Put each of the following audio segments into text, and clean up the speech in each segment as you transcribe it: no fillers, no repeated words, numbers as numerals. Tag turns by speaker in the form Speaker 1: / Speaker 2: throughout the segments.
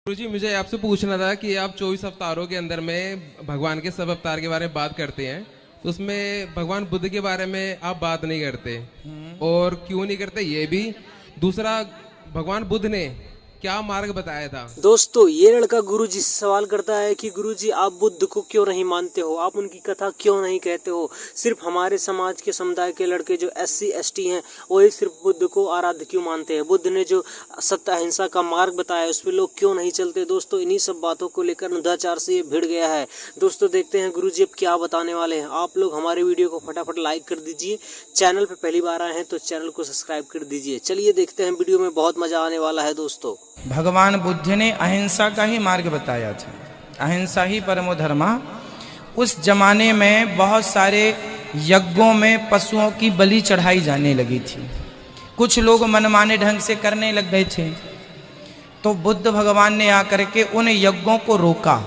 Speaker 1: गुरुजी, मुझे आपसे पूछना था कि आप 24 अवतारों के अंदर में भगवान के सब अवतार के बारे में बात करते हैं, तो उसमें भगवान बुद्ध के बारे में आप बात नहीं करते। और क्यों नहीं करते ये भी। दूसरा, भगवान बुद्ध ने क्या मार्ग बताया था?
Speaker 2: दोस्तों, ये लड़का गुरुजी से सवाल करता है कि गुरुजी, आप बुद्ध को क्यों नहीं मानते हो, आप उनकी कथा क्यों नहीं कहते हो। सिर्फ हमारे समाज के समुदाय के लड़के जो SC ST हैं वही सिर्फ बुद्ध को आराध्य क्यों मानते हैं। बुद्ध ने जो सत्य अहिंसा का मार्ग बताया उस पर लोग क्यों नहीं चलते। दोस्तों, इन्हीं सब बातों को लेकर नदाचार से ये भिड़ गया है। दोस्तों, देखते हैं गुरुजी अब क्या बताने वाले हैं। आप लोग हमारे वीडियो को फटाफट लाइक कर दीजिए। चैनल पर पहली बार आए हैं तो चैनल को सब्सक्राइब कर दीजिए। चलिए देखते हैं, वीडियो में बहुत मजा आने वाला है। दोस्तों,
Speaker 3: भगवान बुद्ध ने अहिंसा का ही मार्ग बताया था। अहिंसा ही परमो धर्मा। उस जमाने में बहुत सारे यज्ञों में पशुओं की बलि चढ़ाई जाने लगी थी। कुछ लोग मनमाने ढंग से करने लग गए थे, तो बुद्ध भगवान ने आकर के उन यज्ञों को रोका,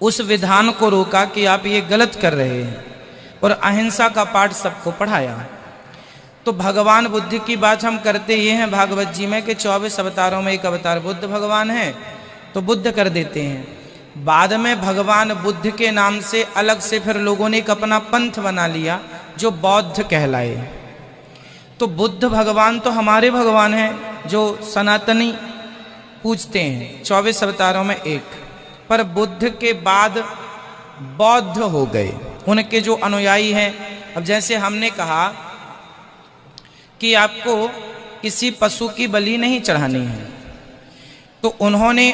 Speaker 3: उस विधान को रोका कि आप ये गलत कर रहे हैं, और अहिंसा का पाठ सबको पढ़ाया। तो भगवान बुद्ध की बात हम करते ये हैं भागवत जी में कि 24 अवतारों में एक अवतार बुद्ध भगवान है, तो बुद्ध कर देते हैं। बाद में भगवान बुद्ध के नाम से अलग से फिर लोगों ने एक अपना पंथ बना लिया जो बौद्ध कहलाए। तो बुद्ध भगवान तो हमारे भगवान हैं जो सनातनी पूजते हैं, 24 अवतारों में एक। पर बुद्ध के बाद बौद्ध हो गए, उनके जो अनुयायी हैं। अब जैसे हमने कहा कि आपको किसी पशु की बलि नहीं चढ़ानी है, तो उन्होंने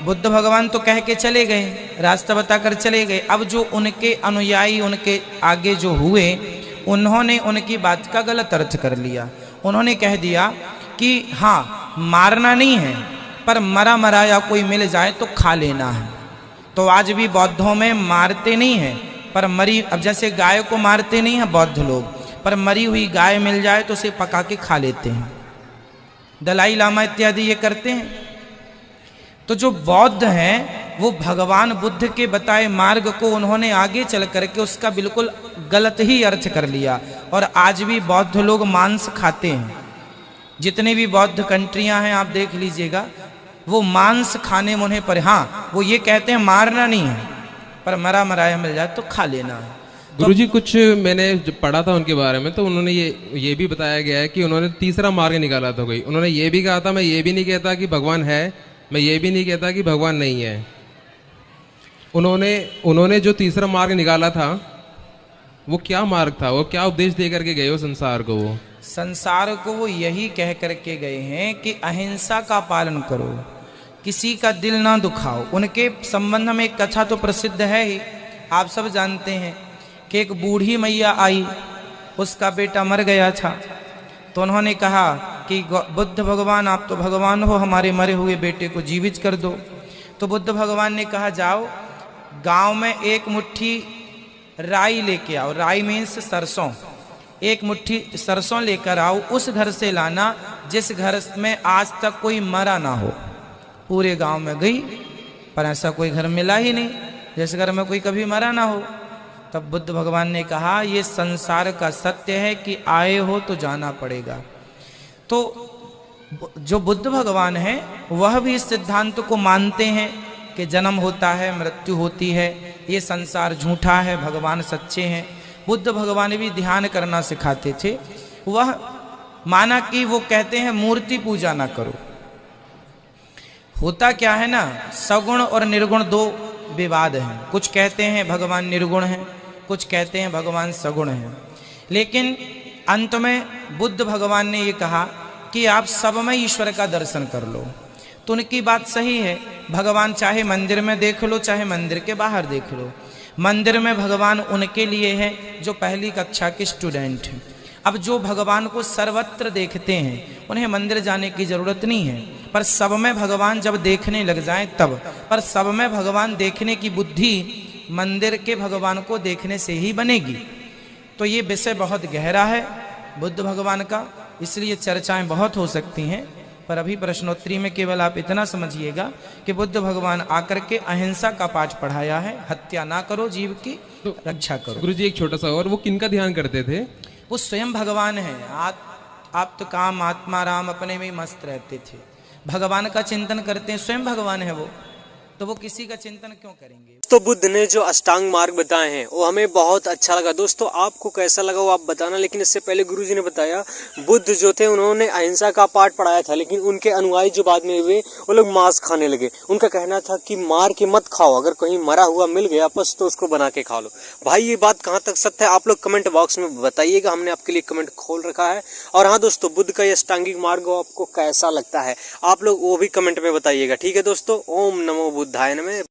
Speaker 3: बुद्ध भगवान तो कह के चले गए, रास्ता बताकर चले गए। अब जो उनके अनुयायी उनके आगे जो हुए, उन्होंने उनकी बात का गलत अर्थ कर लिया। उन्होंने कह दिया कि हाँ, मारना नहीं है, पर मरा मराया कोई मिल जाए तो खा लेना है। तो आज भी बौद्धों में मारते नहीं हैं, पर मरी, अब जैसे गाय को मारते नहीं हैं बौद्ध लोग, पर मरी हुई गाय मिल जाए तो उसे पका के खा लेते हैं। दलाई लामा इत्यादि ये करते हैं। तो जो बौद्ध हैं वो भगवान बुद्ध के बताए मार्ग को उन्होंने आगे चल करके उसका बिल्कुल गलत ही अर्थ कर लिया। और आज भी बौद्ध लोग मांस खाते हैं। जितने भी बौद्ध कंट्रियां हैं आप देख लीजिएगा, वो मांस खाने में उन्हें पर, हाँ, वो ये कहते हैं मारना नहीं है, पर मरा मराया मिल जाए तो खा लेना है।
Speaker 1: गुरुजी, कुछ मैंने जो पढ़ा था उनके बारे में, तो उन्होंने ये भी बताया गया है कि उन्होंने तीसरा मार्ग निकाला था कोई। उन्होंने ये भी कहा था, मैं ये भी नहीं कहता कि भगवान है, मैं ये भी नहीं कहता कि भगवान नहीं है। उन्होंने जो तीसरा मार्ग निकाला था वो क्या मार्ग था? वो क्या उपदेश दे करके गए हो संसार को? वो
Speaker 3: संसार को वो यही कह करके गए हैं कि अहिंसा का पालन करो, किसी का दिल ना दुखाओ। उनके संबंध में एक कथा तो प्रसिद्ध है ही, आप सब जानते हैं कि एक बूढ़ी मैया आई, उसका बेटा मर गया था। तो उन्होंने कहा कि बुद्ध भगवान, आप तो भगवान हो, हमारे मरे हुए बेटे को जीवित कर दो। तो बुद्ध भगवान ने कहा, जाओ गांव में एक मुट्ठी राई लेके आओ। राई मीन्स सरसों। एक मुट्ठी सरसों लेकर आओ, उस घर से लाना जिस घर में आज तक कोई मरा ना हो। पूरे गांव में गई, पर ऐसा कोई घर मिला ही नहीं जिस घर में कोई कभी मरा ना हो। तब बुद्ध भगवान ने कहा, ये संसार का सत्य है कि आए हो तो जाना पड़ेगा। तो जो बुद्ध भगवान है वह भी इस सिद्धांत को मानते हैं कि जन्म होता है, मृत्यु होती है, ये संसार झूठा है, भगवान सच्चे हैं। बुद्ध भगवान भी ध्यान करना सिखाते थे। वह माना कि वो कहते हैं मूर्ति पूजा ना करो। होता क्या है ना, सगुण और निर्गुण दो विवाद हैं। कुछ कहते हैं भगवान निर्गुण हैं, कुछ कहते हैं भगवान सगुण हैं। लेकिन अंत में बुद्ध भगवान ने ये कहा कि आप सब में ईश्वर का दर्शन कर लो। तो उनकी बात सही है। भगवान चाहे मंदिर में देख लो, चाहे मंदिर के बाहर देख लो। मंदिर में भगवान उनके लिए है जो पहली कक्षा के स्टूडेंट हैं। अब जो भगवान को सर्वत्र देखते हैं उन्हें मंदिर जाने की जरूरत नहीं है। पर सब में भगवान जब देखने लग जाएं तब, पर सब में भगवान देखने की बुद्धि मंदिर के भगवान को देखने से ही बनेगी। तो ये विषय बहुत गहरा है बुद्ध भगवान का, इसलिए चर्चाएं बहुत हो सकती हैं। पर अभी प्रश्नोत्तरी में केवल आप इतना समझिएगा कि बुद्ध भगवान आकर के अहिंसा का पाठ पढ़ाया है, हत्या ना करो, जीव की रक्षा करो।
Speaker 1: गुरुजी, एक छोटा सा और, वो किनका ध्यान करते थे?
Speaker 3: वो स्वयं भगवान है। आप तो काम आत्मा राम अपने में ही मस्त रहते थे। भगवान का चिंतन करते हैं, स्वयं भगवान है वो, तो वो किसी का चिंतन क्यों करेंगे।
Speaker 2: तो बुद्ध ने जो अष्टांग मार्ग बताए हैं वो हमें बहुत अच्छा लगा। दोस्तों आपको कैसा लगा वो आप बताना। लेकिन इससे पहले गुरुजी ने बताया बुद्ध जो थे उन्होंने अहिंसा का पाठ पढ़ाया था, लेकिन उनके अनुयायी जो बाद में हुए वो लोग मांस खाने लगे। उनका कहना था कि मार के मत खाओ, अगर कहीं मरा हुआ मिल गया बस तो उसको बना के खा लो। भाई ये बात कहाँ तक सत्य है आप लोग कमेंट बॉक्स में बताइएगा, हमने आपके लिए कमेंट खोल रखा है। और हाँ दोस्तों, बुद्ध का ये अष्टांगिक मार्ग आपको कैसा लगता है आप लोग वो भी कमेंट में बताइएगा। ठीक है दोस्तों, ओम नमो बुद्धाय नमः।